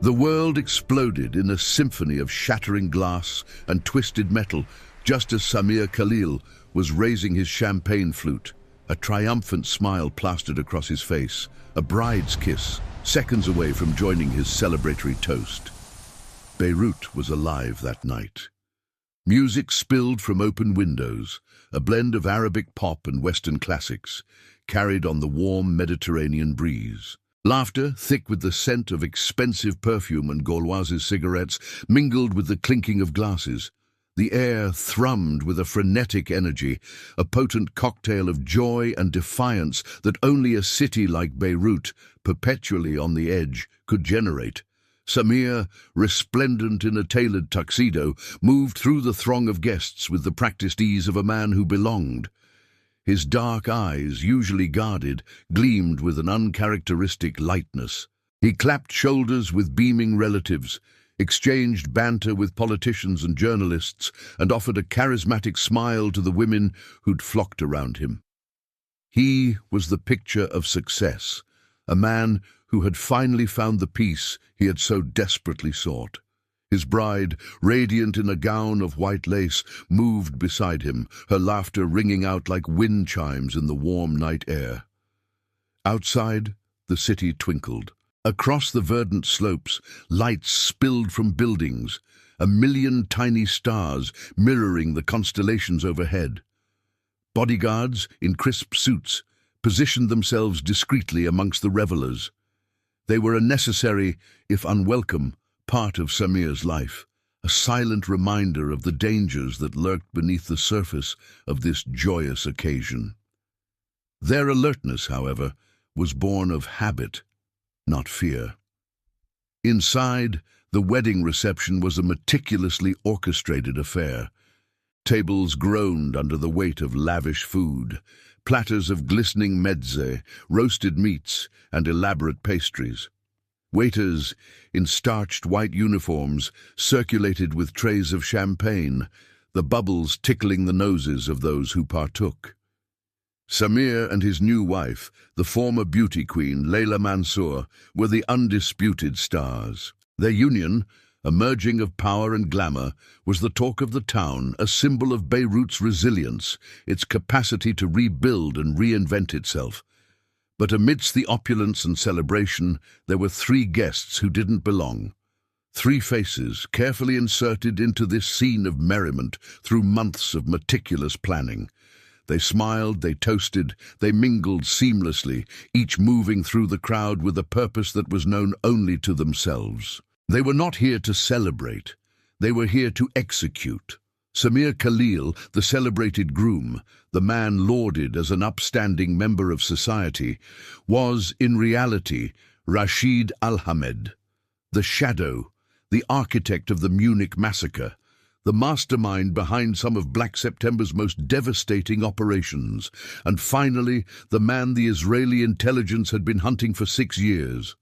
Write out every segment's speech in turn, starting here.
The world exploded in a symphony of shattering glass and twisted metal just as Samir Khalil was raising his champagne flute. A triumphant smile plastered across his face, a bride's kiss, seconds away from joining his celebratory toast. Beirut was alive that night. Music spilled from open windows, a blend of Arabic pop and Western classics, carried on the warm Mediterranean breeze. Laughter, thick with the scent of expensive perfume and Gauloise's cigarettes, mingled with the clinking of glasses. The air thrummed with a frenetic energy, a potent cocktail of joy and defiance that only a city like Beirut, perpetually on the edge, could generate. Samir, resplendent in a tailored tuxedo, moved through the throng of guests with the practiced ease of a man who belonged. His dark eyes, usually guarded, gleamed with an uncharacteristic lightness. He clapped shoulders with beaming relatives, exchanged banter with politicians and journalists, and offered a charismatic smile to the women who'd flocked around him. He was the picture of success, a man who had finally found the peace he had so desperately sought. His bride, radiant in a gown of white lace, moved beside him, her laughter ringing out like wind chimes in the warm night air. Outside, the city twinkled. Across the verdant slopes, lights spilled from buildings, a million tiny stars mirroring the constellations overhead. Bodyguards, in crisp suits, positioned themselves discreetly amongst the revelers. They were a necessary, if unwelcome, part of Samir's life, a silent reminder of the dangers that lurked beneath the surface of this joyous occasion. Their alertness, however, was born of habit, not fear. Inside, the wedding reception was a meticulously orchestrated affair. Tables groaned under the weight of lavish food, platters of glistening mezze, roasted meats, and elaborate pastries. Waiters, in starched white uniforms, circulated with trays of champagne, the bubbles tickling the noses of those who partook. Samir and his new wife, the former beauty queen, Layla Mansour, were the undisputed stars. Their union, a merging of power and glamour, was the talk of the town, a symbol of Beirut's resilience, its capacity to rebuild and reinvent itself. But amidst the opulence and celebration, there were three guests who didn't belong. Three faces, carefully inserted into this scene of merriment through months of meticulous planning. They smiled, they toasted, they mingled seamlessly, each moving through the crowd with a purpose that was known only to themselves. They were not here to celebrate. They were here to execute. Samir Khalil, the celebrated groom, the man lauded as an upstanding member of society, was, in reality, Rashid Al-Hamed, the shadow, the architect of the Munich massacre, the mastermind behind some of Black September's most devastating operations, and finally, the man the Israeli intelligence had been hunting for 6 years.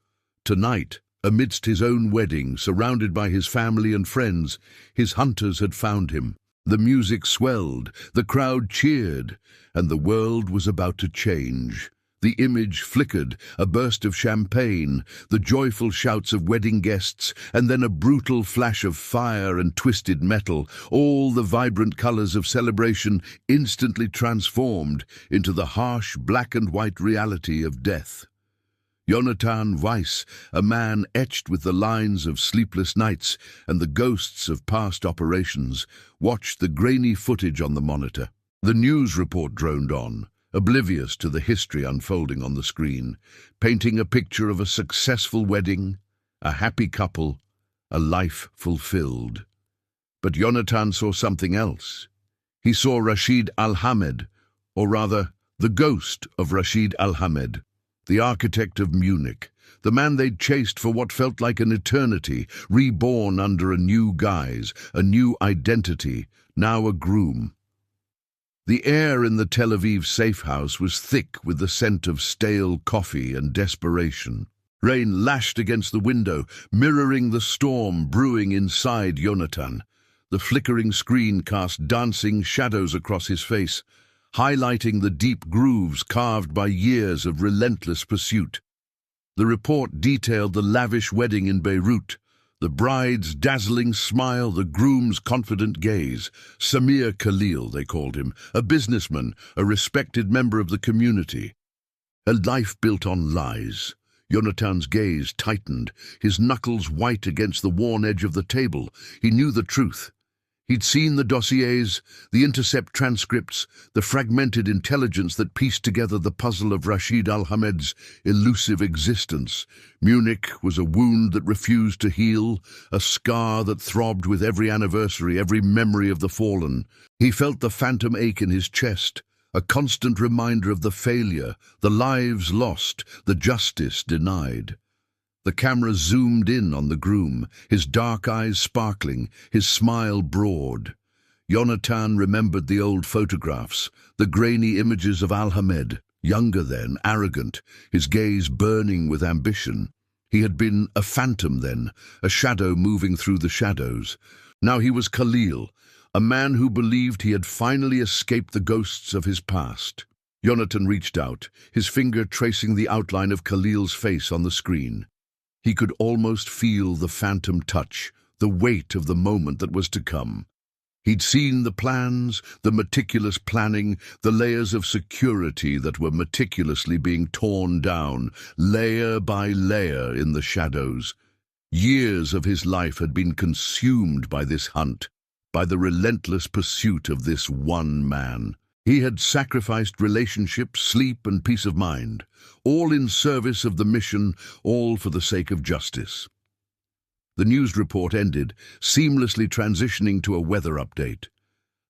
Tonight, amidst his own wedding, surrounded by his family and friends, his hunters had found him. The music swelled, the crowd cheered, and the world was about to change. The image flickered, a burst of champagne, the joyful shouts of wedding guests, and then a brutal flash of fire and twisted metal, all the vibrant colors of celebration instantly transformed into the harsh black and white reality of death. Jonathan Weiss, a man etched with the lines of sleepless nights and the ghosts of past operations, watched the grainy footage on the monitor. The news report droned on, oblivious to the history unfolding on the screen, painting a picture of a successful wedding, a happy couple, a life fulfilled. But Jonathan saw something else. He saw Rashid Al-Hamed, or rather, the ghost of Rashid Al-Hamed, the architect of Munich, the man they'd chased for what felt like an eternity, reborn under a new guise, a new identity, now a groom. The air in the Tel Aviv safe house was thick with the scent of stale coffee and desperation. Rain lashed against the window, mirroring the storm brewing inside Jonathan. The flickering screen cast dancing shadows across his face, highlighting the deep grooves carved by years of relentless pursuit. The report detailed the lavish wedding in Beirut, the bride's dazzling smile, the groom's confident gaze. Samir Khalil, they called him, a businessman, a respected member of the community. A life built on lies. Yonatan's gaze tightened, his knuckles white against the worn edge of the table. He knew the truth. He'd seen the dossiers, the intercept transcripts, the fragmented intelligence that pieced together the puzzle of Rashid Al-Hamed's elusive existence. Munich was a wound that refused to heal, a scar that throbbed with every anniversary, every memory of the fallen. He felt the phantom ache in his chest, a constant reminder of the failure, the lives lost, the justice denied. The camera zoomed in on the groom, his dark eyes sparkling, his smile broad. Yonatan remembered the old photographs, the grainy images of Al-Hamed, younger then, arrogant, his gaze burning with ambition. He had been a phantom then, a shadow moving through the shadows. Now he was Khalil, a man who believed he had finally escaped the ghosts of his past. Yonatan reached out, his finger tracing the outline of Khalil's face on the screen. He could almost feel the phantom touch, the weight of the moment that was to come. He'd seen the plans, the meticulous planning, the layers of security that were meticulously being torn down, layer by layer in the shadows. Years of his life had been consumed by this hunt, by the relentless pursuit of this one man. He had sacrificed relationships, sleep, and peace of mind, all in service of the mission, all for the sake of justice. The news report ended, seamlessly transitioning to a weather update.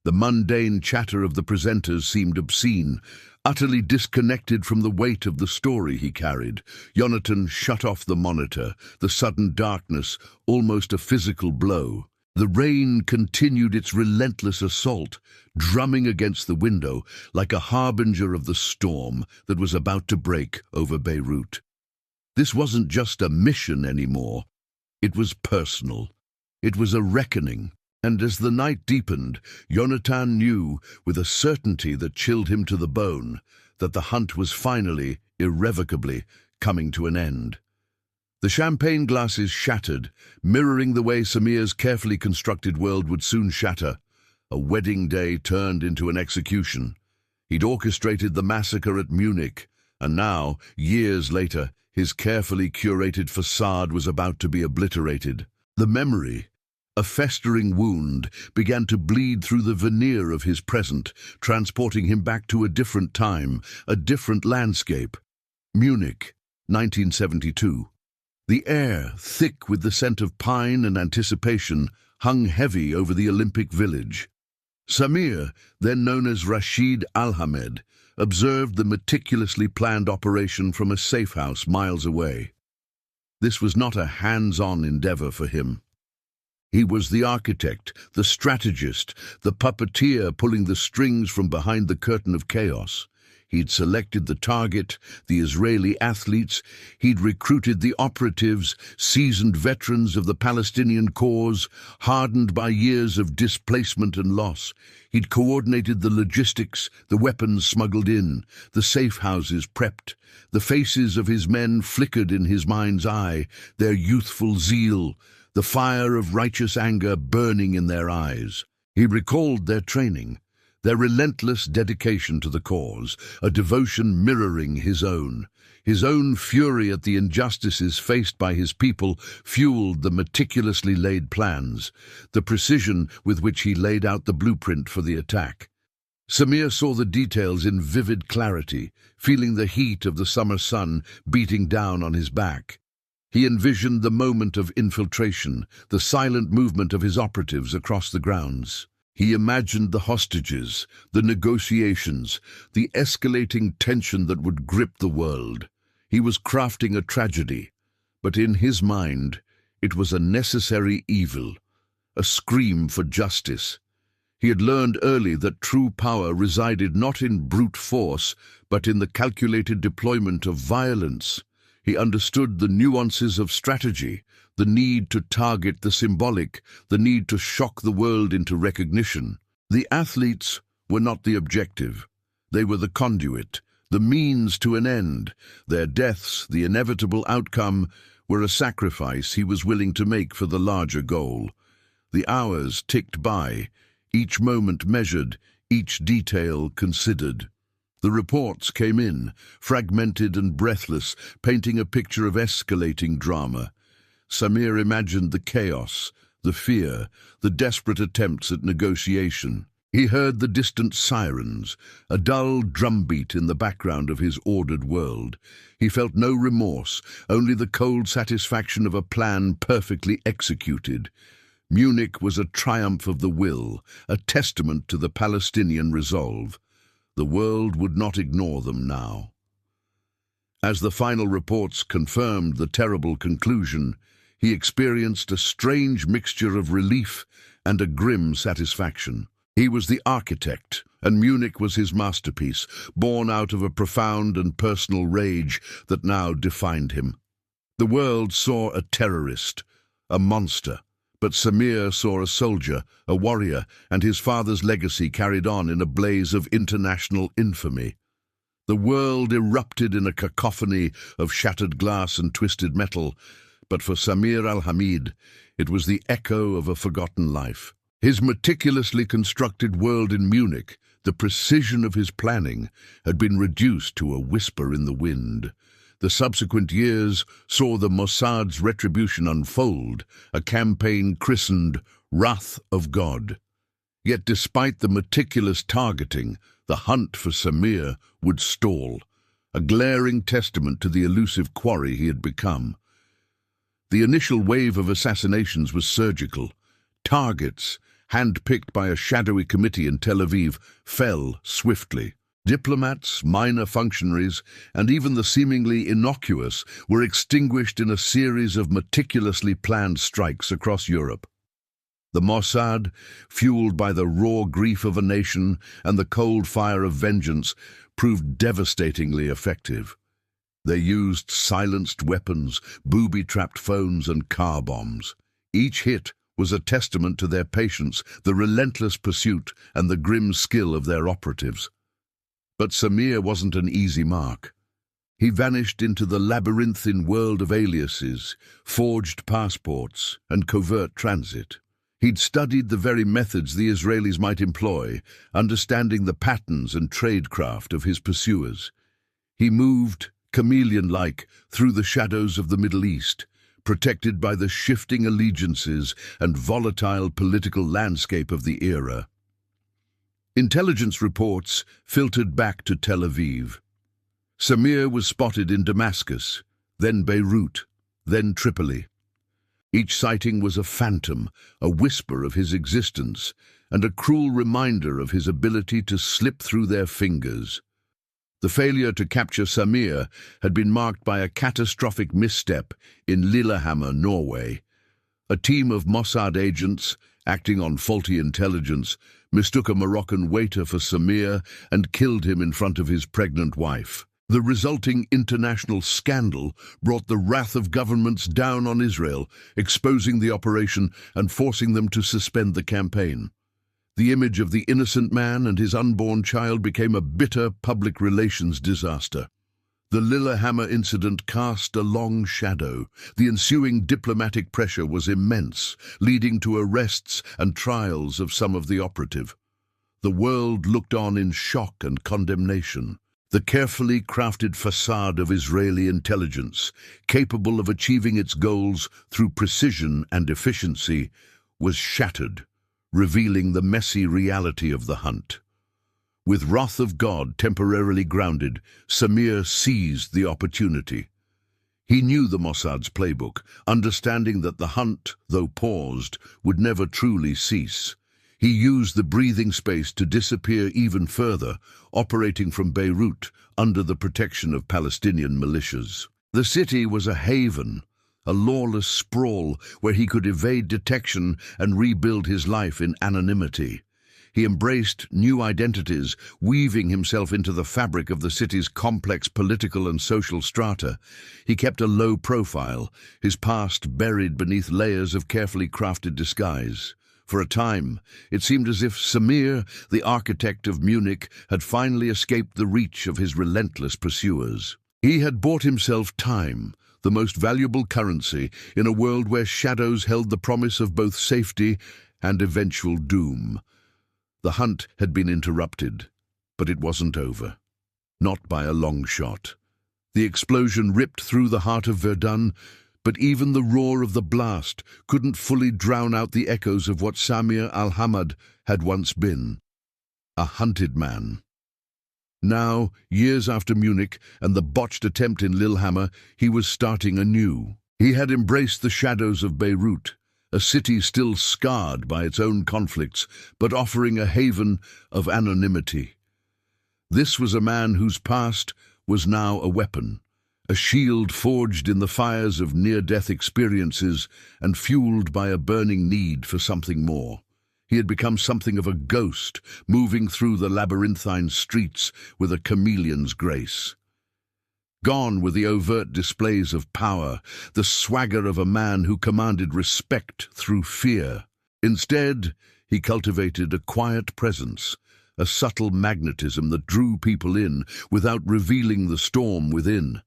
The mundane chatter of the presenters seemed obscene, utterly disconnected from the weight of the story he carried. Yonatan shut off the monitor, the sudden darkness, almost a physical blow. The rain continued its relentless assault, drumming against the window like a harbinger of the storm that was about to break over Beirut. This wasn't just a mission anymore. It was personal. It was a reckoning. And as the night deepened, Yonatan knew, with a certainty that chilled him to the bone, that the hunt was finally, irrevocably, coming to an end. The champagne glasses shattered, mirroring the way Samir's carefully constructed world would soon shatter. A wedding day turned into an execution. He'd orchestrated the massacre at Munich, and now, years later, his carefully curated facade was about to be obliterated. The memory, a festering wound, began to bleed through the veneer of his present, transporting him back to a different time, a different landscape. Munich, 1972. The air, thick with the scent of pine and anticipation, hung heavy over the Olympic village. Samir, then known as Rashid Al-Hamed, observed the meticulously planned operation from a safe house miles away. This was not a hands-on endeavor for him. He was the architect, the strategist, the puppeteer pulling the strings from behind the curtain of chaos. He'd selected the target, the Israeli athletes. He'd recruited the operatives, seasoned veterans of the Palestinian cause, hardened by years of displacement and loss. He'd coordinated the logistics, the weapons smuggled in, the safe houses prepped. The faces of his men flickered in his mind's eye, their youthful zeal, the fire of righteous anger burning in their eyes. He recalled their training, their relentless dedication to the cause, a devotion mirroring his own. His own fury at the injustices faced by his people fueled the meticulously laid plans, the precision with which he laid out the blueprint for the attack. Samir saw the details in vivid clarity, feeling the heat of the summer sun beating down on his back. He envisioned the moment of infiltration, the silent movement of his operatives across the grounds. He imagined the hostages, the negotiations, the escalating tension that would grip the world. He was crafting a tragedy, but in his mind, it was a necessary evil, a scream for justice. He had learned early that true power resided not in brute force, but in the calculated deployment of violence. He understood the nuances of strategy, the need to target the symbolic, the need to shock the world into recognition. The athletes were not the objective. They were the conduit, the means to an end. Their deaths, the inevitable outcome, were a sacrifice he was willing to make for the larger goal. The hours ticked by, each moment measured, each detail considered. The reports came in, fragmented and breathless, painting a picture of escalating drama. Samir imagined the chaos, the fear, the desperate attempts at negotiation. He heard the distant sirens, a dull drumbeat in the background of his ordered world. He felt no remorse, only the cold satisfaction of a plan perfectly executed. Munich was a triumph of the will, a testament to the Palestinian resolve. The world would not ignore them now. As the final reports confirmed the terrible conclusion, he experienced a strange mixture of relief and a grim satisfaction. He was the architect, and Munich was his masterpiece, born out of a profound and personal rage that now defined him. The world saw a terrorist, a monster, but Samir saw a soldier, a warrior, and his father's legacy carried on in a blaze of international infamy. The world erupted in a cacophony of shattered glass and twisted metal, but for Samir al-Hamid, it was the echo of a forgotten life. His meticulously constructed world in Munich, the precision of his planning, had been reduced to a whisper in the wind. The subsequent years saw the Mossad's retribution unfold, a campaign christened Wrath of God. Yet despite the meticulous targeting, the hunt for Samir would stall, a glaring testament to the elusive quarry he had become. The initial wave of assassinations was surgical. Targets, hand-picked by a shadowy committee in Tel Aviv, fell swiftly. Diplomats, minor functionaries, and even the seemingly innocuous were extinguished in a series of meticulously planned strikes across Europe. The Mossad, fueled by the raw grief of a nation and the cold fire of vengeance, proved devastatingly effective. They used silenced weapons, booby-trapped phones, and car bombs. Each hit was a testament to their patience, the relentless pursuit, and the grim skill of their operatives. But Samir wasn't an easy mark. He vanished into the labyrinthine world of aliases, forged passports, and covert transit. He'd studied the very methods the Israelis might employ, understanding the patterns and tradecraft of his pursuers. He moved, chameleon-like, through the shadows of the Middle East, protected by the shifting allegiances and volatile political landscape of the era. Intelligence reports filtered back to Tel Aviv. Samir was spotted in Damascus, then Beirut, then Tripoli. Each sighting was a phantom, a whisper of his existence, and a cruel reminder of his ability to slip through their fingers. The failure to capture Samir had been marked by a catastrophic misstep in Lillehammer, Norway. A team of Mossad agents, acting on faulty intelligence, mistook a Moroccan waiter for Samir and killed him in front of his pregnant wife. The resulting international scandal brought the wrath of governments down on Israel, exposing the operation and forcing them to suspend the campaign. The image of the innocent man and his unborn child became a bitter public relations disaster. The Lillehammer incident cast a long shadow. The ensuing diplomatic pressure was immense, leading to arrests and trials of some of the operative. The world looked on in shock and condemnation. The carefully crafted facade of Israeli intelligence, capable of achieving its goals through precision and efficiency, was shattered, revealing the messy reality of the hunt. With Wrath of God temporarily grounded, Samir seized the opportunity. He knew the Mossad's playbook, understanding that the hunt, though paused, would never truly cease. He used the breathing space to disappear even further, operating from Beirut under the protection of Palestinian militias. The city was a haven, a lawless sprawl where he could evade detection and rebuild his life in anonymity. He embraced new identities, weaving himself into the fabric of the city's complex political and social strata. He kept a low profile, his past buried beneath layers of carefully crafted disguise. For a time, it seemed as if Samir, the architect of Munich, had finally escaped the reach of his relentless pursuers. He had bought himself time, the most valuable currency in a world where shadows held the promise of both safety and eventual doom. The hunt had been interrupted, but it wasn't over. Not by a long shot. The explosion ripped through the heart of Verdun, but even the roar of the blast couldn't fully drown out the echoes of what Samir al-Hamad had once been. A hunted man. Now, years after Munich and the botched attempt in Lillehammer, he was starting anew. He had embraced the shadows of Beirut, a city still scarred by its own conflicts, but offering a haven of anonymity. This was a man whose past was now a weapon, a shield forged in the fires of near-death experiences and fueled by a burning need for something more. He had become something of a ghost, moving through the labyrinthine streets with a chameleon's grace. Gone were the overt displays of power, the swagger of a man who commanded respect through fear. Instead, he cultivated a quiet presence, a subtle magnetism that drew people in without revealing the storm within.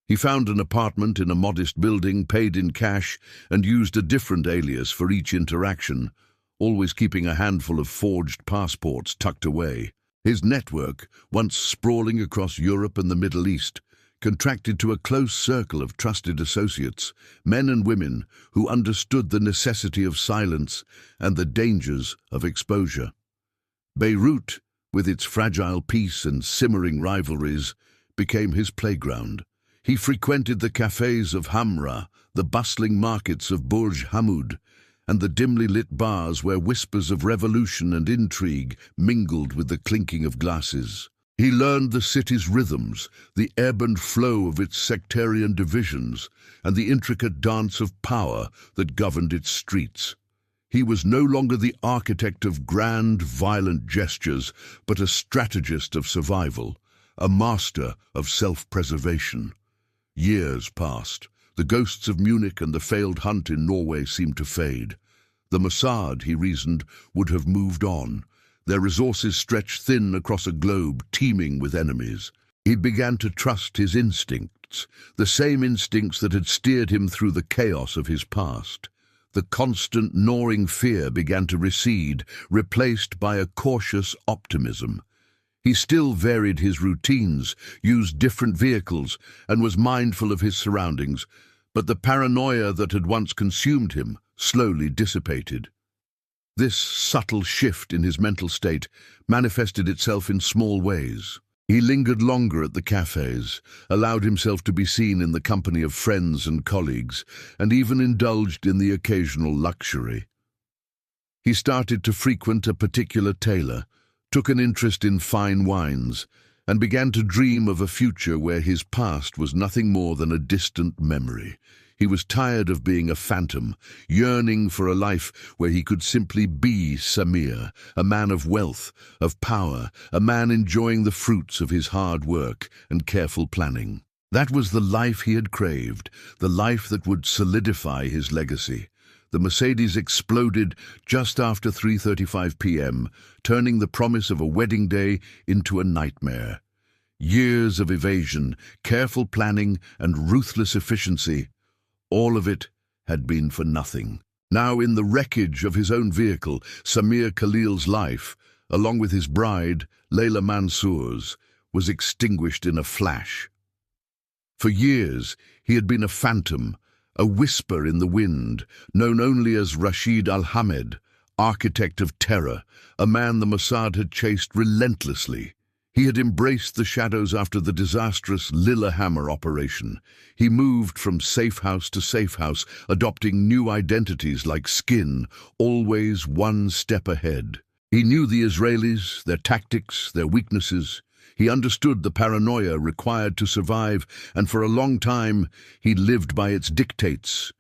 He found an apartment in a modest building, paid in cash, and used a different alias for each interaction, always keeping a handful of forged passports tucked away. His network, once sprawling across Europe and the Middle East, contracted to a close circle of trusted associates, men and women who understood the necessity of silence and the dangers of exposure. Beirut, with its fragile peace and simmering rivalries, became his playground. He frequented the cafes of Hamra, the bustling markets of Burj Hamud, and the dimly lit bars where whispers of revolution and intrigue mingled with the clinking of glasses. He learned the city's rhythms, the ebb and flow of its sectarian divisions, and the intricate dance of power that governed its streets. He was no longer the architect of grand, violent gestures, but a strategist of survival, a master of self-preservation. Years passed. The ghosts of Munich and the failed hunt in Norway seemed to fade. The Mossad, he reasoned, would have moved on, their resources stretched thin across a globe teeming with enemies. He began to trust his instincts, the same instincts that had steered him through the chaos of his past. The constant gnawing fear began to recede, replaced by a cautious optimism. He still varied his routines, used different vehicles, and was mindful of his surroundings, but the paranoia that had once consumed him slowly dissipated. This subtle shift in his mental state manifested itself in small ways. He lingered longer at the cafes, allowed himself to be seen in the company of friends and colleagues, and even indulged in the occasional luxury. He started to frequent a particular tailor, took an interest in fine wines, and began to dream of a future where his past was nothing more than a distant memory. He was tired of being a phantom, yearning for a life where he could simply be Samir, a man of wealth, of power, a man enjoying the fruits of his hard work and careful planning. That was the life he had craved, the life that would solidify his legacy. The Mercedes exploded just after 3:35 p.m., turning the promise of a wedding day into a nightmare. Years of evasion, careful planning, and ruthless efficiency, all of it had been for nothing. Now, in the wreckage of his own vehicle, Samir Khalil's life, along with his bride, Layla Mansour's, was extinguished in a flash. For years, he had been a phantom, a whisper in the wind, known only as Rashid al-Hamed, architect of terror, a man the Mossad had chased relentlessly. He had embraced the shadows after the disastrous Lillehammer operation. He moved from safe house to safe house, adopting new identities like skin, always one step ahead. He knew the Israelis, their tactics, their weaknesses. He understood the paranoia required to survive, and for a long time he lived by its dictates.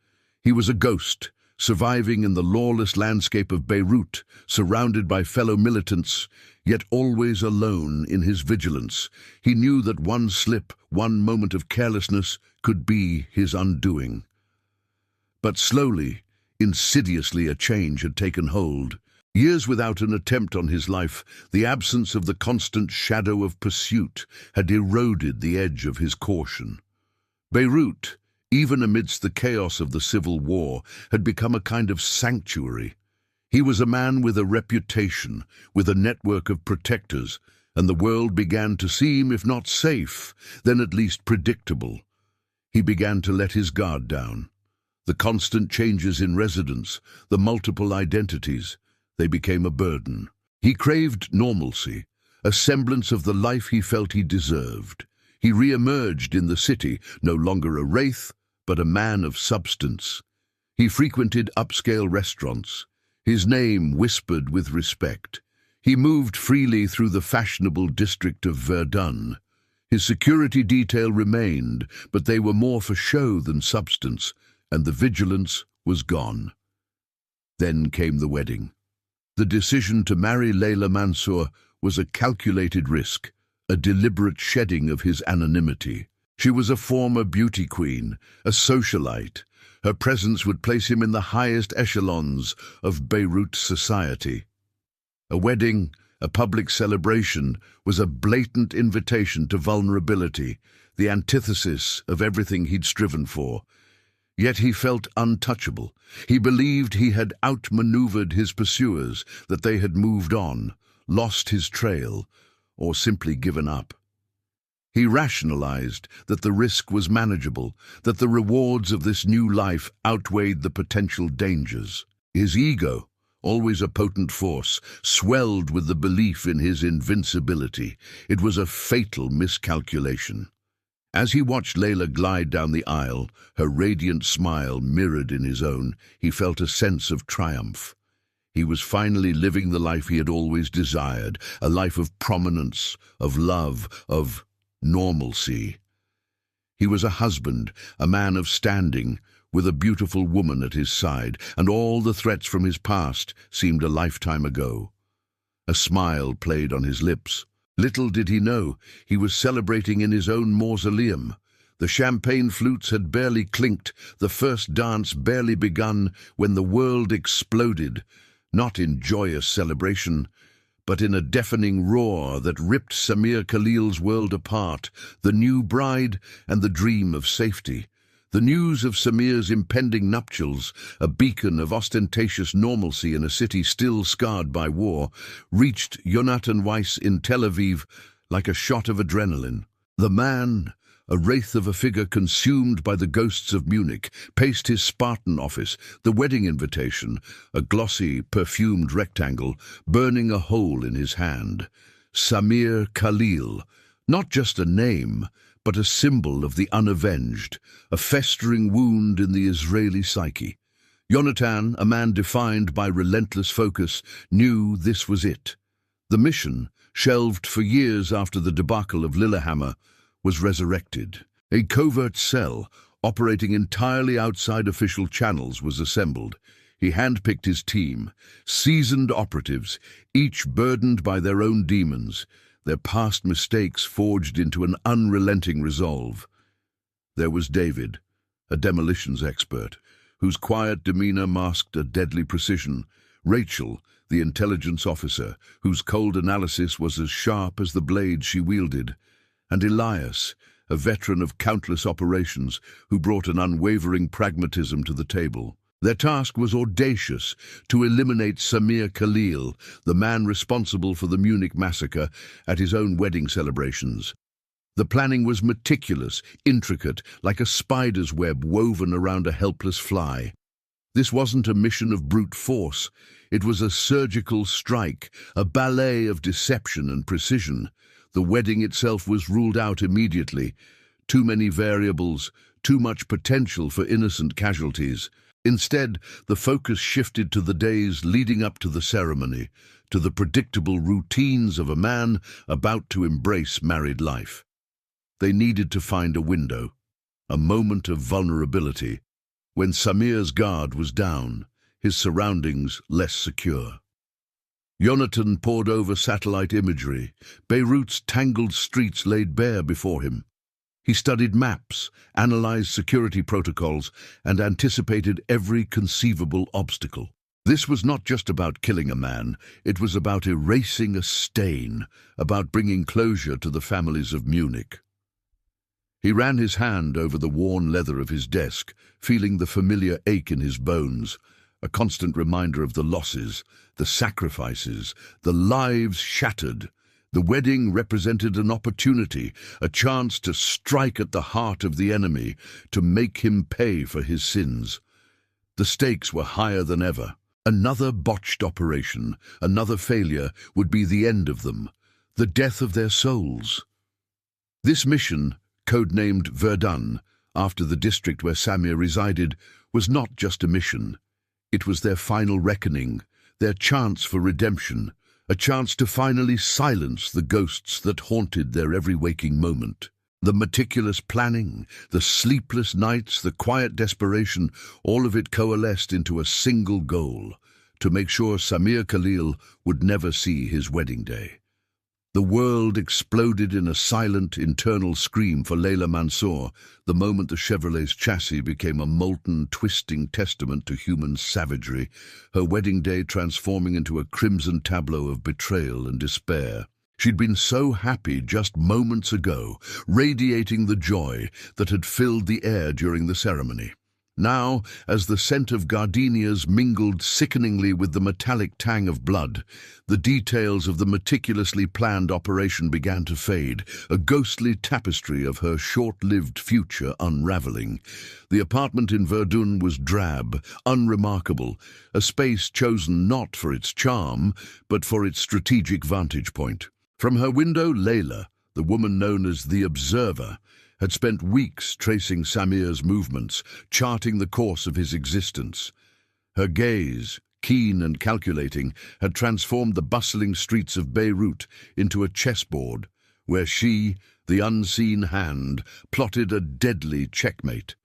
He was a ghost, surviving in the lawless landscape of Beirut, surrounded by fellow militants, yet always alone in his vigilance. He knew that one slip, one moment of carelessness could be his undoing. But slowly, Insidiously, a change had taken hold. Years without an attempt on his life, the absence of the constant shadow of pursuit had eroded the edge of his caution. Beirut, even amidst the chaos of the civil war, had become a kind of sanctuary. He was a man with a reputation, with a network of protectors, and the world began to seem, if not safe, then at least predictable. He began to let his guard down. The constant changes in residence, the multiple identities, they became a burden. He craved normalcy, a semblance of the life he felt he deserved. He re-emerged in the city, no longer a wraith, but a man of substance. He frequented upscale restaurants, his name whispered with respect. He moved freely through the fashionable district of Verdun. His security detail remained, but they were more for show than substance, and the vigilance was gone. Then came the wedding. The decision to marry Layla Mansour was a calculated risk, a deliberate shedding of his anonymity. She was a former beauty queen, a socialite. Her presence would place him in the highest echelons of Beirut society. A wedding, a public celebration, was a blatant invitation to vulnerability, the antithesis of everything he'd striven for. Yet he felt untouchable. He believed he had outmaneuvered his pursuers, that they had moved on, lost his trail, or simply given up. He rationalized that the risk was manageable, that the rewards of this new life outweighed the potential dangers. His ego, always a potent force, swelled with the belief in his invincibility. It was a fatal miscalculation. As he watched Layla glide down the aisle, her radiant smile mirrored in his own, he felt a sense of triumph. He was finally living the life he had always desired, a life of prominence, of love, of normalcy. He was a husband, a man of standing, with a beautiful woman at his side, and all the threats from his past seemed a lifetime ago. A smile played on his lips. Little did he know, he was celebrating in his own mausoleum. The champagne flutes had barely clinked, the first dance barely begun, when the world exploded, not in joyous celebration, but in a deafening roar that ripped Samir Khalil's world apart, the new bride and the dream of safety. The news of Samir's impending nuptials, a beacon of ostentatious normalcy in a city still scarred by war, reached Jonathan Weiss in Tel Aviv like a shot of adrenaline. The man, a wraith of a figure consumed by the ghosts of Munich, paced his Spartan office, the wedding invitation, a glossy, perfumed rectangle, burning a hole in his hand. Samir Khalil, not just a name, but a symbol of the unavenged, a festering wound in the Israeli psyche. Jonathan, a man defined by relentless focus, knew this was it. The mission, shelved for years after the debacle of Lillehammer, was resurrected. A covert cell, operating entirely outside official channels, was assembled. He handpicked his team, seasoned operatives, each burdened by their own demons, their past mistakes forged into an unrelenting resolve. There was David, a demolitions expert, whose quiet demeanor masked a deadly precision. Rachel, the intelligence officer, whose cold analysis was as sharp as the blade she wielded. And Elias, a veteran of countless operations, who brought an unwavering pragmatism to the table. Their task was audacious: to eliminate Samir Khalil, the man responsible for the Munich massacre, at his own wedding celebrations. The planning was meticulous, intricate, like a spider's web woven around a helpless fly. This wasn't a mission of brute force. It was a surgical strike, a ballet of deception and precision. The wedding itself was ruled out immediately. Too many variables, too much potential for innocent casualties. Instead, the focus shifted to the days leading up to the ceremony, to the predictable routines of a man about to embrace married life. They needed to find a window, a moment of vulnerability, when Samir's guard was down, his surroundings less secure. Jonathan pored over satellite imagery. Beirut's tangled streets laid bare before him. He studied maps, analyzed security protocols, and anticipated every conceivable obstacle. This was not just about killing a man, it was about erasing a stain, about bringing closure to the families of Munich. He ran his hand over the worn leather of his desk, feeling the familiar ache in his bones, a constant reminder of the losses, the sacrifices, the lives shattered. The wedding represented an opportunity, a chance to strike at the heart of the enemy, to make him pay for his sins. The stakes were higher than ever. Another botched operation, another failure, would be the end of them, the death of their souls. This mission, codenamed Verdun, after the district where Samir resided, was not just a mission. It was their final reckoning, their chance for redemption, a chance to finally silence the ghosts that haunted their every waking moment. The meticulous planning, the sleepless nights, the quiet desperation, all of it coalesced into a single goal, to make sure Samir Khalil would never see his wedding day. The world exploded in a silent, internal scream for Layla Mansour the moment the Chevrolet's chassis became a molten, twisting testament to human savagery, her wedding day transforming into a crimson tableau of betrayal and despair. She'd been so happy just moments ago, radiating the joy that had filled the air during the ceremony. Now, as the scent of gardenias mingled sickeningly with the metallic tang of blood, the details of the meticulously planned operation began to fade, a ghostly tapestry of her short-lived future unraveling. The apartment in Verdun was drab, unremarkable, a space chosen not for its charm, but for its strategic vantage point. From her window, Layla, the woman known as the Observer, had spent weeks tracing Samir's movements, charting the course of his existence. Her gaze, keen and calculating, had transformed the bustling streets of Beirut into a chessboard, where she, the unseen hand, plotted a deadly checkmate.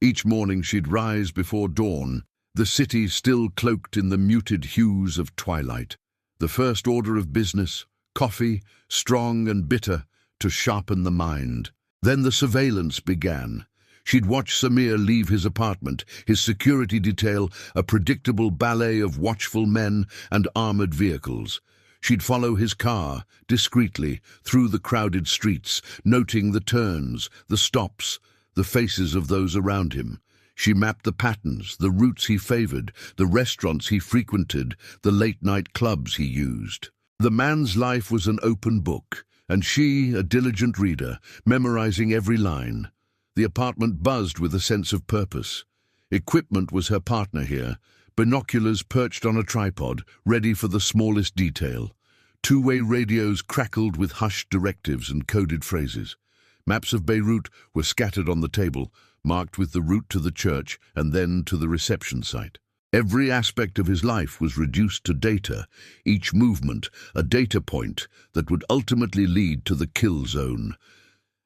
Each morning she'd rise before dawn, the city still cloaked in the muted hues of twilight. The first order of business, coffee, strong and bitter, to sharpen the mind. Then the surveillance began. She'd watch Samir leave his apartment, his security detail a predictable ballet of watchful men and armored vehicles. She'd follow his car, discreetly, through the crowded streets, noting the turns, the stops, the faces of those around him. She mapped the patterns, the routes he favored, the restaurants he frequented, the late-night clubs he used. The man's life was an open book, and she, a diligent reader, memorizing every line. The apartment buzzed with a sense of purpose. Equipment was her partner here, binoculars perched on a tripod, ready for the smallest detail. Two-way radios crackled with hushed directives and coded phrases. Maps of Beirut were scattered on the table, marked with the route to the church and then to the reception site. Every aspect of his life was reduced to data, each movement a data point that would ultimately lead to the kill zone.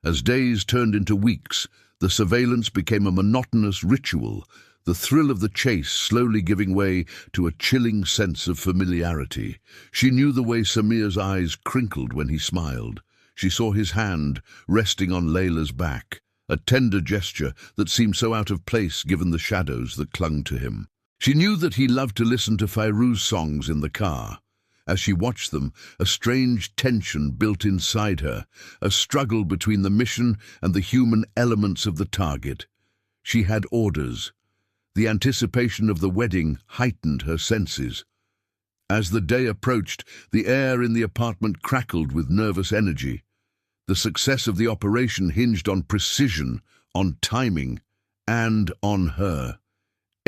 As days turned into weeks, the surveillance became a monotonous ritual, the thrill of the chase slowly giving way to a chilling sense of familiarity. She knew the way Samir's eyes crinkled when he smiled. She saw his hand resting on Layla's back, a tender gesture that seemed so out of place given the shadows that clung to him. She knew that he loved to listen to Fairuz songs in the car. As she watched them, a strange tension built inside her, a struggle between the mission and the human elements of the target. She had orders. The anticipation of the wedding heightened her senses. As the day approached, the air in the apartment crackled with nervous energy. The success of the operation hinged on precision, on timing, and on her.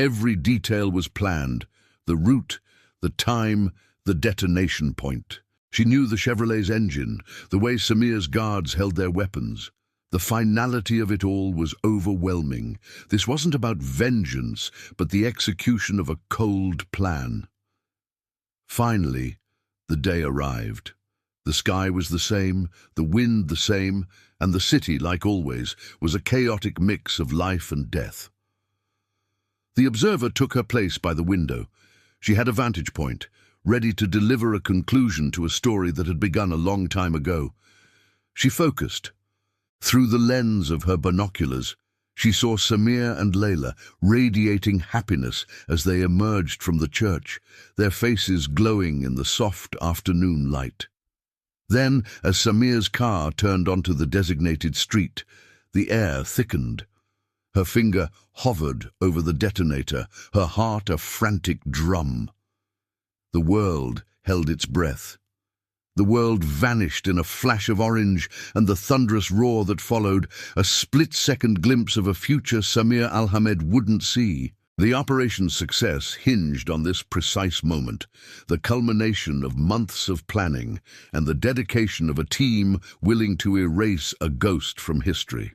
Every detail was planned, the route, the time, the detonation point. She knew the Chevrolet's engine, the way Samir's guards held their weapons. The finality of it all was overwhelming. This wasn't about vengeance, but the execution of a cold plan. Finally, the day arrived. The sky was the same, the wind the same, and the city, like always, was a chaotic mix of life and death. The Observer took her place by the window. She had a vantage point, ready to deliver a conclusion to a story that had begun a long time ago. She focused. Through the lens of her binoculars, she saw Samir and Layla radiating happiness as they emerged from the church, their faces glowing in the soft afternoon light. Then, as Samir's car turned onto the designated street, the air thickened. Her finger hovered over the detonator, her heart a frantic drum. The world held its breath. The world vanished in a flash of orange, and the thunderous roar that followed, a split-second glimpse of a future Samir Al-Hamed wouldn't see. The operation's success hinged on this precise moment, the culmination of months of planning and the dedication of a team willing to erase a ghost from history.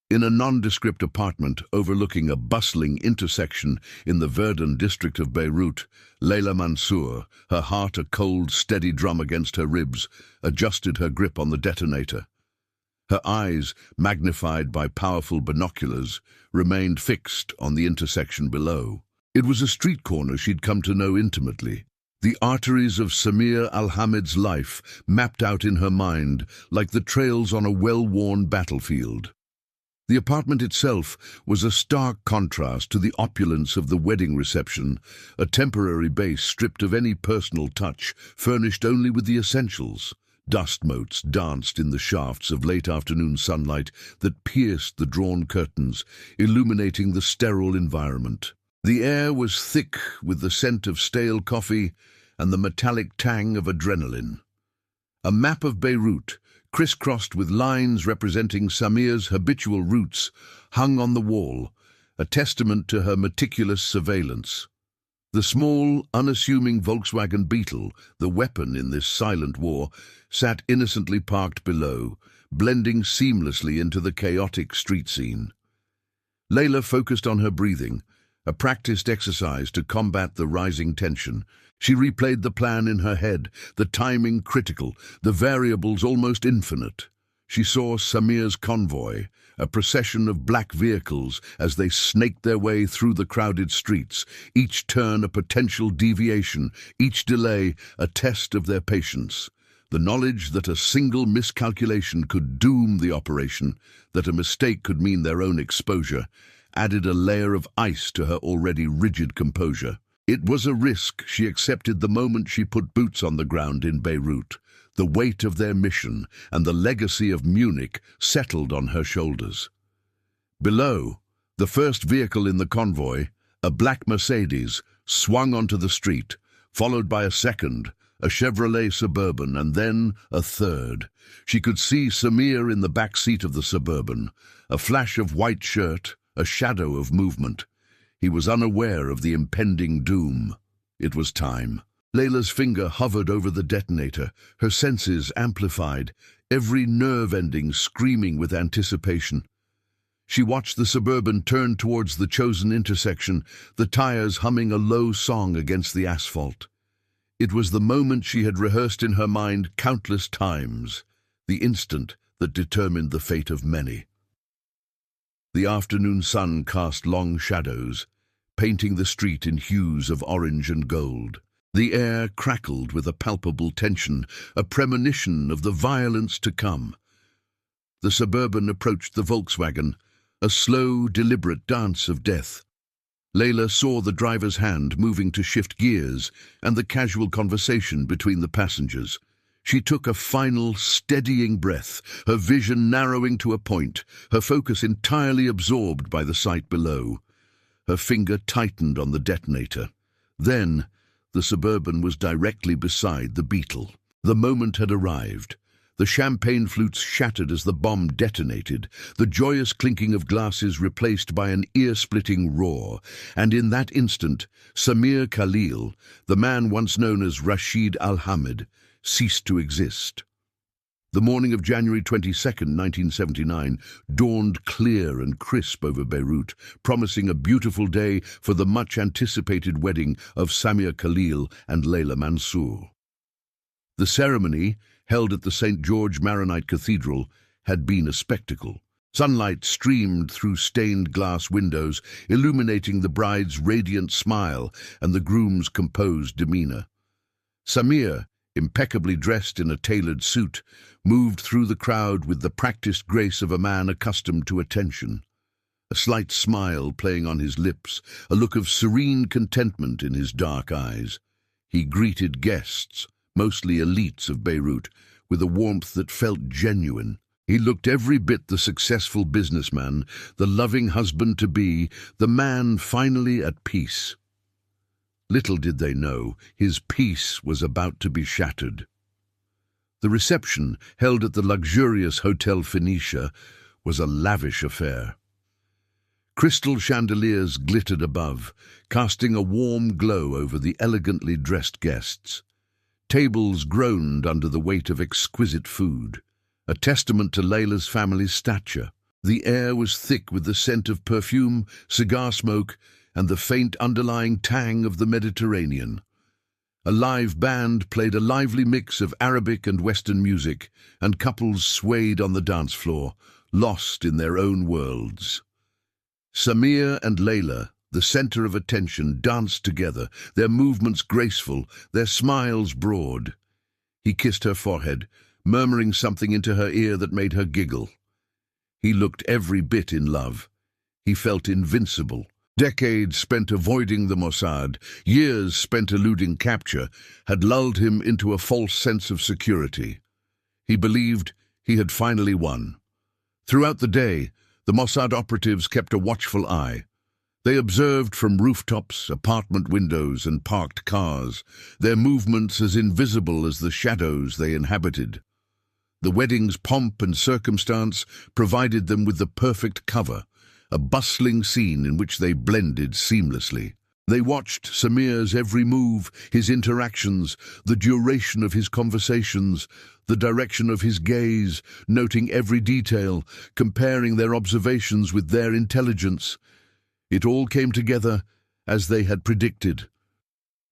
In a nondescript apartment overlooking a bustling intersection in the Verdun district of Beirut, Layla Mansour, her heart a cold, steady drum against her ribs, adjusted her grip on the detonator. Her eyes, magnified by powerful binoculars, remained fixed on the intersection below. It was a street corner she'd come to know intimately. The arteries of Samir Al-Hamed's life mapped out in her mind like the trails on a well-worn battlefield. The apartment itself was a stark contrast to the opulence of the wedding reception, a temporary base stripped of any personal touch, furnished only with the essentials. Dust motes danced in the shafts of late-afternoon sunlight that pierced the drawn curtains, illuminating the sterile environment. The air was thick with the scent of stale coffee and the metallic tang of adrenaline. A map of Beirut, crisscrossed with lines representing Samir's habitual routes, hung on the wall, a testament to her meticulous surveillance. The small, unassuming Volkswagen Beetle, the weapon in this silent war, sat innocently parked below, blending seamlessly into the chaotic street scene. Layla focused on her breathing, a practiced exercise to combat the rising tension. She replayed the plan in her head, the timing critical, the variables almost infinite. She saw Samir's convoy, a procession of black vehicles as they snaked their way through the crowded streets, each turn a potential deviation, each delay a test of their patience. The knowledge that a single miscalculation could doom the operation, that a mistake could mean their own exposure, added a layer of ice to her already rigid composure. It was a risk she accepted the moment she put boots on the ground in Beirut. The weight of their mission and the legacy of Munich settled on her shoulders. Below, the first vehicle in the convoy, a black Mercedes, swung onto the street, followed by a second, a Chevrolet Suburban, and then a third. She could see Samir in the back seat of the Suburban, a flash of white shirt, a shadow of movement. He was unaware of the impending doom. It was time. Layla's finger hovered over the detonator, her senses amplified, every nerve ending screaming with anticipation. She watched the Suburban turn towards the chosen intersection, the tires humming a low song against the asphalt. It was the moment she had rehearsed in her mind countless times, the instant that determined the fate of many. The afternoon sun cast long shadows, painting the street in hues of orange and gold. The air crackled with a palpable tension, a premonition of the violence to come. The Suburban approached the Volkswagen, a slow, deliberate dance of death. Layla saw the driver's hand moving to shift gears and the casual conversation between the passengers. She took a final, steadying breath, her vision narrowing to a point, her focus entirely absorbed by the sight below. Her finger tightened on the detonator. Then, the Suburban was directly beside the Beetle. The moment had arrived. The champagne flutes shattered as the bomb detonated, the joyous clinking of glasses replaced by an ear-splitting roar, and in that instant, Samir Khalil, the man once known as Rashid Al-Hamed, ceased to exist. The morning of January 22nd, 1979, dawned clear and crisp over Beirut, promising a beautiful day for the much-anticipated wedding of Samir Khalil and Layla Mansour. The ceremony, held at the St. George Maronite Cathedral, had been a spectacle. Sunlight streamed through stained glass windows, illuminating the bride's radiant smile and the groom's composed demeanor. Samir, impeccably dressed in a tailored suit, moved through the crowd with the practiced grace of a man accustomed to attention. A slight smile playing on his lips, a look of serene contentment in his dark eyes. He greeted guests, mostly elites of Beirut, with a warmth that felt genuine. He looked every bit the successful businessman, the loving husband-to-be, the man finally at peace. Little did they know, his peace was about to be shattered. The reception, held at the luxurious Hotel Phoenicia, was a lavish affair. Crystal chandeliers glittered above, casting a warm glow over the elegantly dressed guests. Tables groaned under the weight of exquisite food, a testament to Layla's family's stature. The air was thick with the scent of perfume, cigar smoke, and the faint underlying tang of the Mediterranean. A live band played a lively mix of Arabic and Western music, and couples swayed on the dance floor, lost in their own worlds. Samir and Layla, the center of attention, danced together, their movements graceful, their smiles broad. He kissed her forehead, murmuring something into her ear that made her giggle. He looked every bit in love. He felt invincible. Decades spent avoiding the Mossad, years spent eluding capture, had lulled him into a false sense of security. He believed he had finally won. Throughout the day, the Mossad operatives kept a watchful eye. They observed from rooftops, apartment windows, and parked cars, their movements as invisible as the shadows they inhabited. The wedding's pomp and circumstance provided them with the perfect cover, a bustling scene in which they blended seamlessly. They watched Samir's every move, his interactions, the duration of his conversations, the direction of his gaze, noting every detail, comparing their observations with their intelligence. It all came together as they had predicted.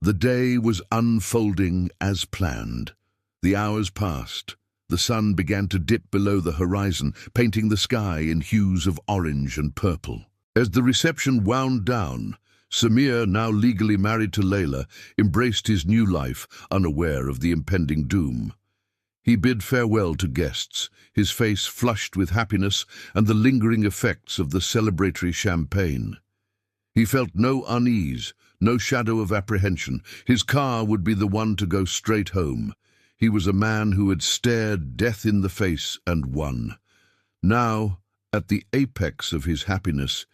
The day was unfolding as planned. The hours passed. The sun began to dip below the horizon, painting the sky in hues of orange and purple. As the reception wound down, Samir, now legally married to Layla, embraced his new life, unaware of the impending doom. He bid farewell to guests, his face flushed with happiness and the lingering effects of the celebratory champagne. He felt no unease, no shadow of apprehension. His car would be the one to go straight home. He was a man who had stared death in the face and won. Now, at the apex of his happiness,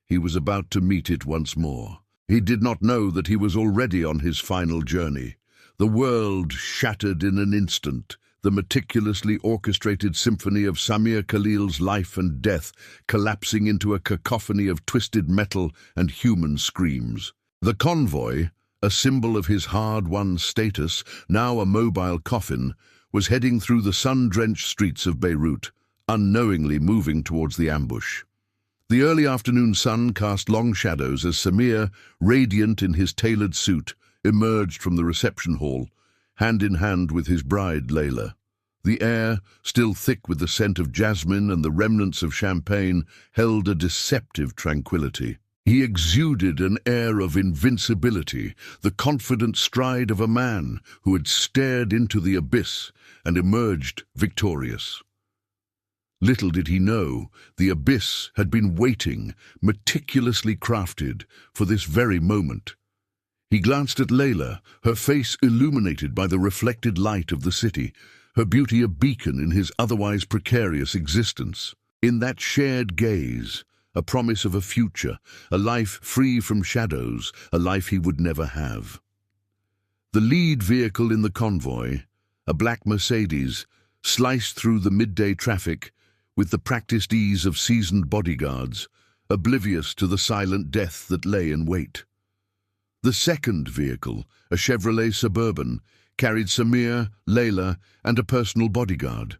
he was about to meet it once more. He did not know that he was already on his final journey. The world shattered in an instant, the meticulously orchestrated symphony of Samir Khalil's life and death collapsing into a cacophony of twisted metal and human screams. The convoy, a symbol of his hard-won status, now a mobile coffin, was heading through the sun-drenched streets of Beirut, unknowingly moving towards the ambush. The early afternoon sun cast long shadows as Samir, radiant in his tailored suit, emerged from the reception hall, hand in hand with his bride Layla. The air, still thick with the scent of jasmine and the remnants of champagne, held a deceptive tranquility. He exuded an air of invincibility, the confident stride of a man who had stared into the abyss and emerged victorious. Little did he know, the abyss had been waiting, meticulously crafted, for this very moment. He glanced at Layla, her face illuminated by the reflected light of the city, her beauty a beacon in his otherwise precarious existence. In that shared gaze, a promise of a future, a life free from shadows, a life he would never have. The lead vehicle in the convoy, a black Mercedes, sliced through the midday traffic with the practiced ease of seasoned bodyguards, oblivious to the silent death that lay in wait. The second vehicle, a Chevrolet Suburban, carried Samir, Layla, and a personal bodyguard.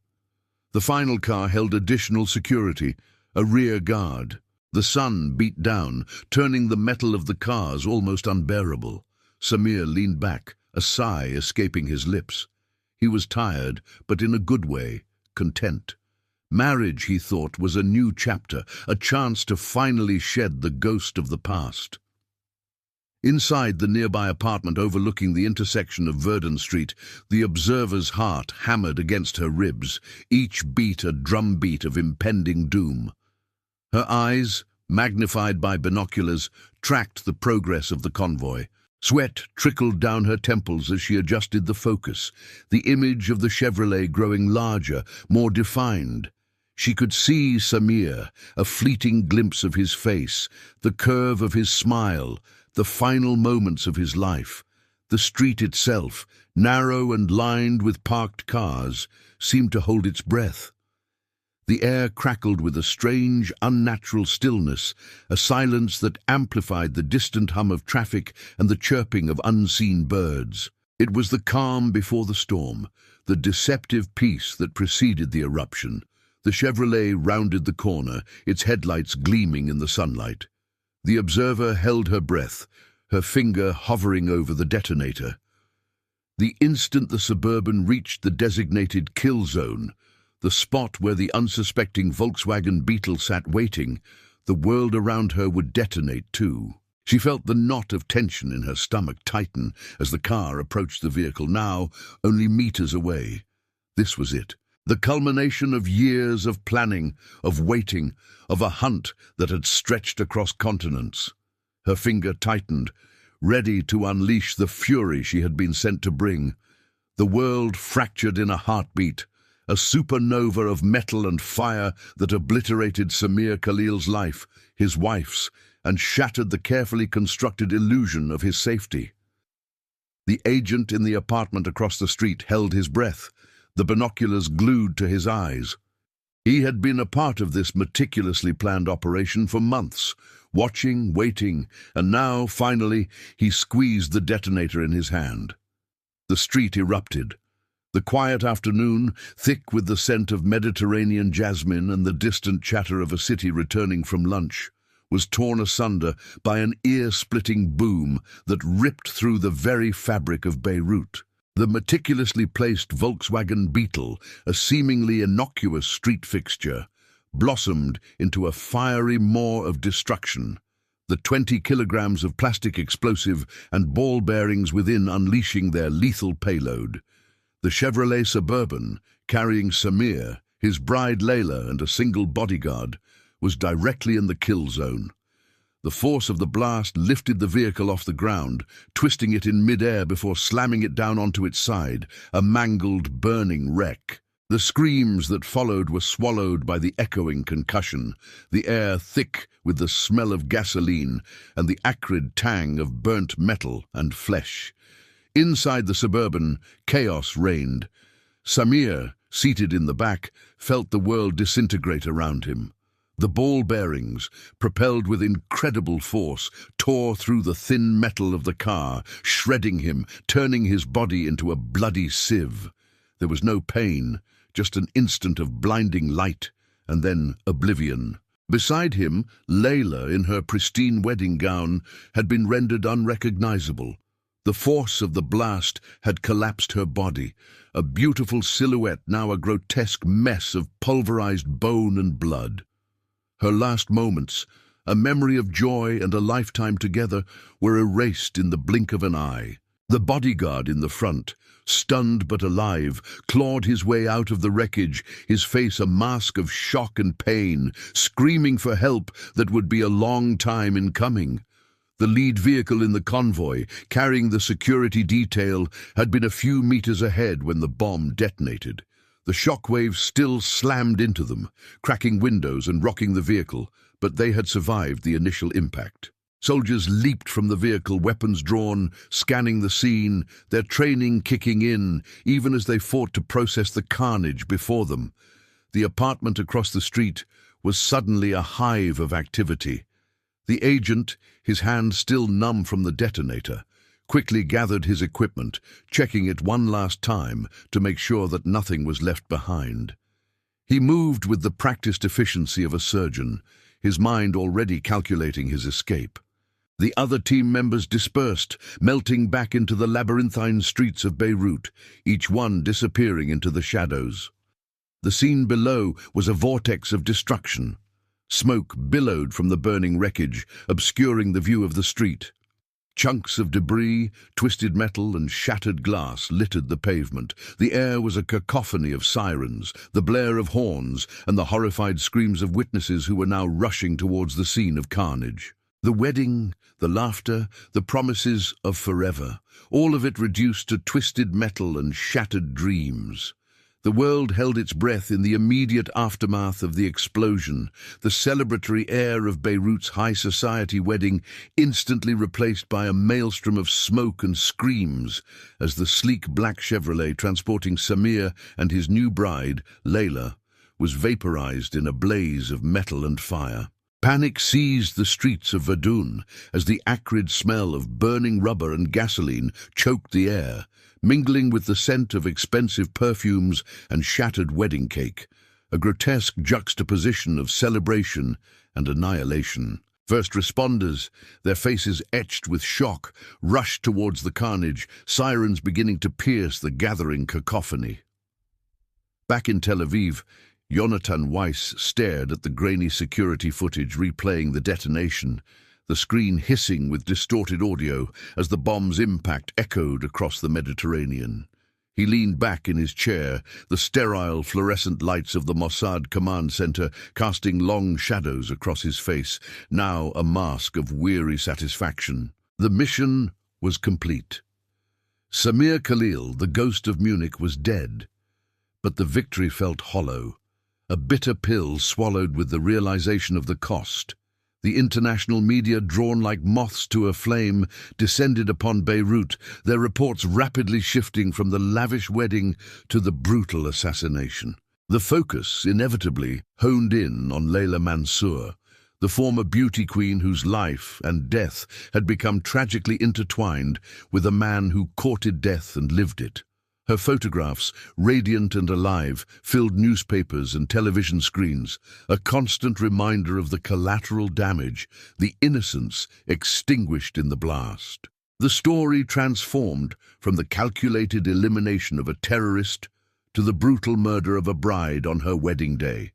The final car held additional security, a rear guard. The sun beat down, turning the metal of the cars almost unbearable. Samir leaned back, a sigh escaping his lips. He was tired, but in a good way, content. Marriage, he thought, was a new chapter, a chance to finally shed the ghost of the past. Inside the nearby apartment overlooking the intersection of Verdun Street, the observer's heart hammered against her ribs, each beat a drumbeat of impending doom. Her eyes, magnified by binoculars, tracked the progress of the convoy. Sweat trickled down her temples as she adjusted the focus, the image of the Chevrolet growing larger, more defined. She could see Samir, a fleeting glimpse of his face, the curve of his smile, the final moments of his life. The street itself, narrow and lined with parked cars, seemed to hold its breath. The air crackled with a strange, unnatural stillness, a silence that amplified the distant hum of traffic and the chirping of unseen birds. It was the calm before the storm, the deceptive peace that preceded the eruption. The Chevrolet rounded the corner, its headlights gleaming in the sunlight. The observer held her breath, her finger hovering over the detonator. The instant the Suburban reached the designated kill zone, the spot where the unsuspecting Volkswagen Beetle sat waiting, the world around her would detonate too. She felt the knot of tension in her stomach tighten as the car approached the vehicle, now only meters away. This was it. The culmination of years of planning, of waiting, of a hunt that had stretched across continents. Her finger tightened, ready to unleash the fury she had been sent to bring. The world fractured in a heartbeat, a supernova of metal and fire that obliterated Samir Khalil's life, his wife's, and shattered the carefully constructed illusion of his safety. The agent in the apartment across the street held his breath, the binoculars glued to his eyes. He had been a part of this meticulously planned operation for months, watching, waiting, and now, finally, he squeezed the detonator in his hand. The street erupted. The quiet afternoon, thick with the scent of Mediterranean jasmine and the distant chatter of a city returning from lunch, was torn asunder by an ear-splitting boom that ripped through the very fabric of Beirut. The meticulously placed Volkswagen Beetle, a seemingly innocuous street fixture, blossomed into a fiery maw of destruction, the 20 kilograms of plastic explosive and ball bearings within unleashing their lethal payload. The Chevrolet Suburban, carrying Samir, his bride Layla, and a single bodyguard, was directly in the kill zone. The force of the blast lifted the vehicle off the ground, twisting it in mid-air before slamming it down onto its side, a mangled, burning wreck. The screams that followed were swallowed by the echoing concussion, the air thick with the smell of gasoline and the acrid tang of burnt metal and flesh. Inside the Suburban, chaos reigned. Samir, seated in the back, felt the world disintegrate around him. The ball bearings, propelled with incredible force, tore through the thin metal of the car, shredding him, turning his body into a bloody sieve. There was no pain, just an instant of blinding light, and then oblivion. Beside him, Layla, in her pristine wedding gown, had been rendered unrecognizable. The force of the blast had collapsed her body, a beautiful silhouette now a grotesque mess of pulverized bone and blood. Her last moments, a memory of joy and a lifetime together, were erased in the blink of an eye. The bodyguard in the front, stunned but alive, clawed his way out of the wreckage, his face a mask of shock and pain, screaming for help that would be a long time in coming. The lead vehicle in the convoy, carrying the security detail, had been a few meters ahead when the bomb detonated. The shockwaves still slammed into them, cracking windows and rocking the vehicle, but they had survived the initial impact. Soldiers leaped from the vehicle, weapons drawn, scanning the scene, their training kicking in, even as they fought to process the carnage before them. The apartment across the street was suddenly a hive of activity. The agent, his hand still numb from the detonator, quickly gathered his equipment, checking it one last time to make sure that nothing was left behind. He moved with the practiced efficiency of a surgeon, his mind already calculating his escape. The other team members dispersed, melting back into the labyrinthine streets of Beirut, each one disappearing into the shadows. The scene below was a vortex of destruction. Smoke billowed from the burning wreckage, obscuring the view of the street. Chunks of debris, twisted metal and shattered glass littered the pavement. The air was a cacophony of sirens, the blare of horns, and the horrified screams of witnesses who were now rushing towards the scene of carnage. The wedding, the laughter, the promises of forever, all of it reduced to twisted metal and shattered dreams. The world held its breath in the immediate aftermath of the explosion, the celebratory air of Beirut's high society wedding instantly replaced by a maelstrom of smoke and screams as the sleek black Chevrolet transporting Samir and his new bride, Layla, was vaporized in a blaze of metal and fire. Panic seized the streets of Verdun as the acrid smell of burning rubber and gasoline choked the air, mingling with the scent of expensive perfumes and shattered wedding cake, a grotesque juxtaposition of celebration and annihilation. First responders, their faces etched with shock, rushed towards the carnage, sirens beginning to pierce the gathering cacophony. Back in Tel Aviv, Jonathan Weiss stared at the grainy security footage replaying the detonation, the screen hissing with distorted audio as the bomb's impact echoed across the Mediterranean. He leaned back in his chair, the sterile fluorescent lights of the Mossad command center casting long shadows across his face, now a mask of weary satisfaction. The mission was complete. Samir Khalil, the ghost of Munich, was dead, but the victory felt hollow, a bitter pill swallowed with the realization of the cost. The international media, drawn like moths to a flame, descended upon Beirut, their reports rapidly shifting from the lavish wedding to the brutal assassination. The focus inevitably honed in on Layla Mansour, the former beauty queen whose life and death had become tragically intertwined with a man who courted death and lived it. Her photographs, radiant and alive, filled newspapers and television screens, a constant reminder of the collateral damage, the innocence extinguished in the blast. The story transformed from the calculated elimination of a terrorist to the brutal murder of a bride on her wedding day.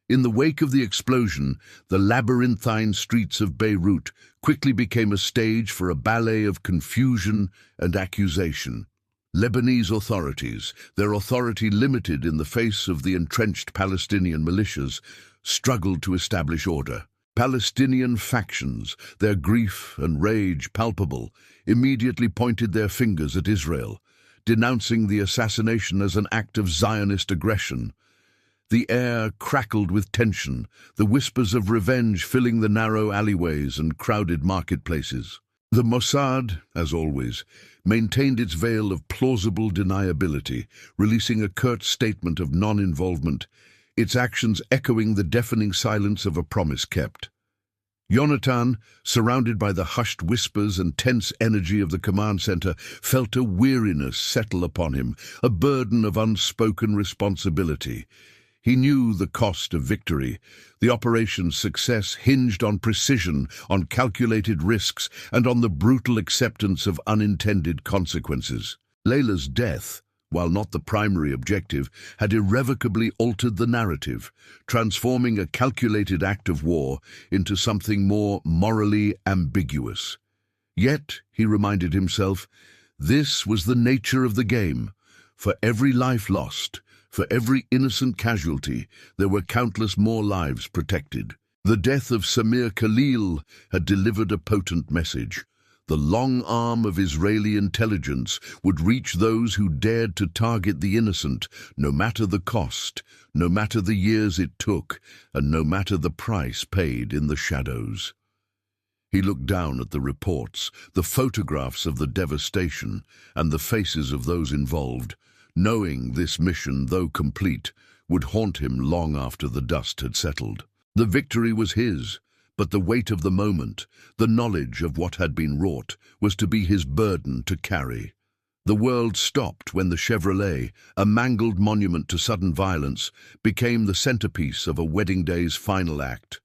In the wake of the explosion, the labyrinthine streets of Beirut quickly became a stage for a ballet of confusion and accusation. Lebanese authorities, their authority limited in the face of the entrenched Palestinian militias, struggled to establish order. Palestinian factions, their grief and rage palpable, immediately pointed their fingers at Israel, denouncing the assassination as an act of Zionist aggression. The air crackled with tension, the whispers of revenge filling the narrow alleyways and crowded marketplaces. The Mossad, as always, maintained its veil of plausible deniability, releasing a curt statement of non-involvement, its actions echoing the deafening silence of a promise kept. Jonathan, surrounded by the hushed whispers and tense energy of the command center, felt a weariness settle upon him, a burden of unspoken responsibility. He knew the cost of victory. The operation's success hinged on precision, on calculated risks, and on the brutal acceptance of unintended consequences. Layla's death, while not the primary objective, had irrevocably altered the narrative, transforming a calculated act of war into something more morally ambiguous. Yet, he reminded himself, this was the nature of the game. For every life lost, for every innocent casualty, there were countless more lives protected. The death of Samir Khalil had delivered a potent message. The long arm of Israeli intelligence would reach those who dared to target the innocent, no matter the cost, no matter the years it took, and no matter the price paid in the shadows. He looked down at the reports, the photographs of the devastation, and the faces of those involved, knowing this mission, though complete, would haunt him long after the dust had settled. The victory was his, but the weight of the moment, the knowledge of what had been wrought, was to be his burden to carry. The world stopped when the Chevrolet, a mangled monument to sudden violence, became the centerpiece of a wedding day's final act.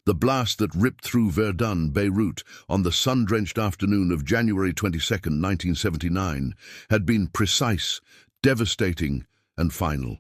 The blast that ripped through Verdun, Beirut, on the sun-drenched afternoon of January 22, 1979, had been precise, devastating, and final.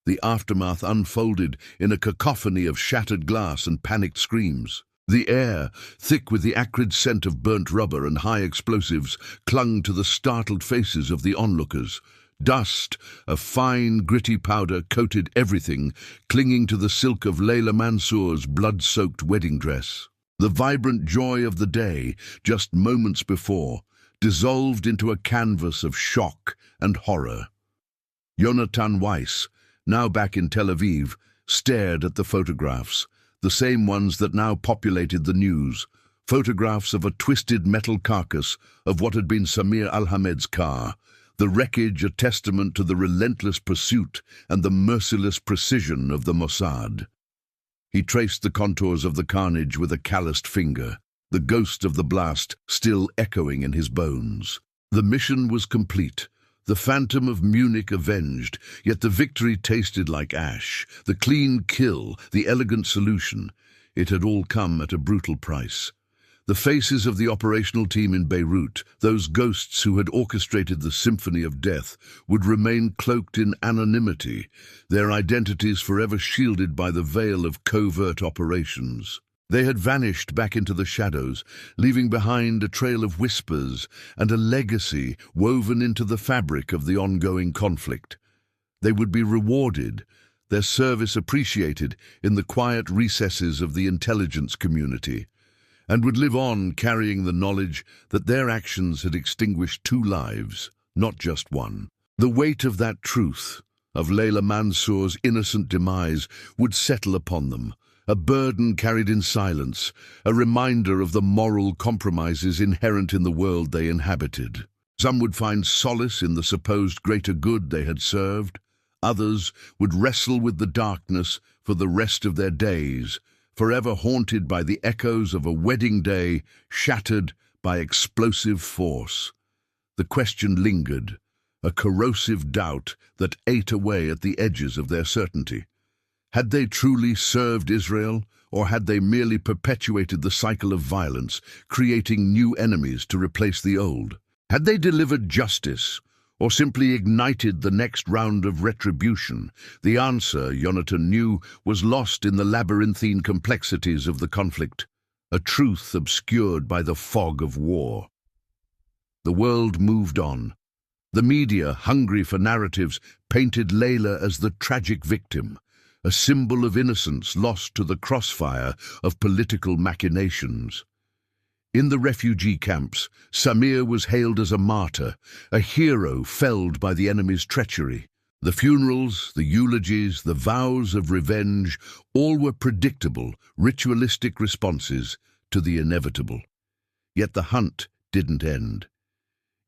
The aftermath unfolded in a cacophony of shattered glass and panicked screams. The air, thick with the acrid scent of burnt rubber and high explosives, clung to the startled faces of the onlookers. Dust, a fine, gritty powder, coated everything, clinging to the silk of Layla Mansour's blood-soaked wedding dress. The vibrant joy of the day, just moments before, dissolved into a canvas of shock and horror. Jonathan Weiss, now back in Tel Aviv, stared at the photographs, the same ones that now populated the news, photographs of a twisted metal carcass of what had been Samir al-Hamed's car, the wreckage a testament to the relentless pursuit and the merciless precision of the Mossad. He traced the contours of the carnage with a calloused finger, the ghost of the blast still echoing in his bones. The mission was complete, the phantom of Munich avenged, yet the victory tasted like ash, the clean kill, the elegant solution. It had all come at a brutal price. The faces of the operational team in Beirut, those ghosts who had orchestrated the symphony of death, would remain cloaked in anonymity, their identities forever shielded by the veil of covert operations. They had vanished back into the shadows, leaving behind a trail of whispers and a legacy woven into the fabric of the ongoing conflict. They would be rewarded, their service appreciated in the quiet recesses of the intelligence community, and would live on carrying the knowledge that their actions had extinguished 2 lives, not just one. The weight of that truth, of Layla Mansour's innocent demise, would settle upon them, a burden carried in silence, a reminder of the moral compromises inherent in the world they inhabited. Some would find solace in the supposed greater good they had served. Others would wrestle with the darkness for the rest of their days, forever haunted by the echoes of a wedding day shattered by explosive force. The question lingered, a corrosive doubt that ate away at the edges of their certainty. Had they truly served Israel, or had they merely perpetuated the cycle of violence, creating new enemies to replace the old? Had they delivered justice, or simply ignited the next round of retribution? The answer, Jonathan knew, was lost in the labyrinthine complexities of the conflict, a truth obscured by the fog of war. The world moved on. The media, hungry for narratives, painted Layla as the tragic victim, a symbol of innocence lost to the crossfire of political machinations. In the refugee camps, Samir was hailed as a martyr, a hero felled by the enemy's treachery. The funerals, the eulogies, the vows of revenge, all were predictable, ritualistic responses to the inevitable. Yet the hunt didn't end.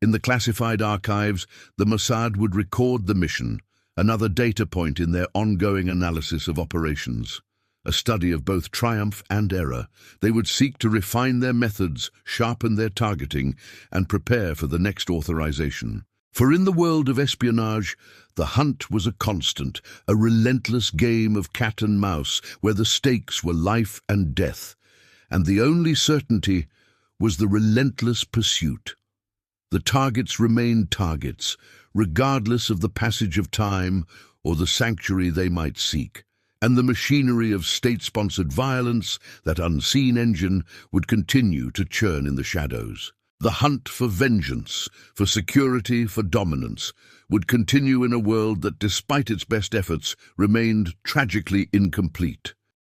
In the classified archives, the Mossad would record the mission, another data point in their ongoing analysis of operations. A study of both triumph and error. They would seek to refine their methods, sharpen their targeting, and prepare for the next authorization. For in the world of espionage, the hunt was a constant, a relentless game of cat and mouse where the stakes were life and death, and the only certainty was the relentless pursuit. The targets remained targets, regardless of the passage of time or the sanctuary they might seek, and the machinery of state-sponsored violence, that unseen engine, would continue to churn in the shadows. The hunt for vengeance, for security, for dominance, would continue in a world that, despite its best efforts, remained tragically incomplete.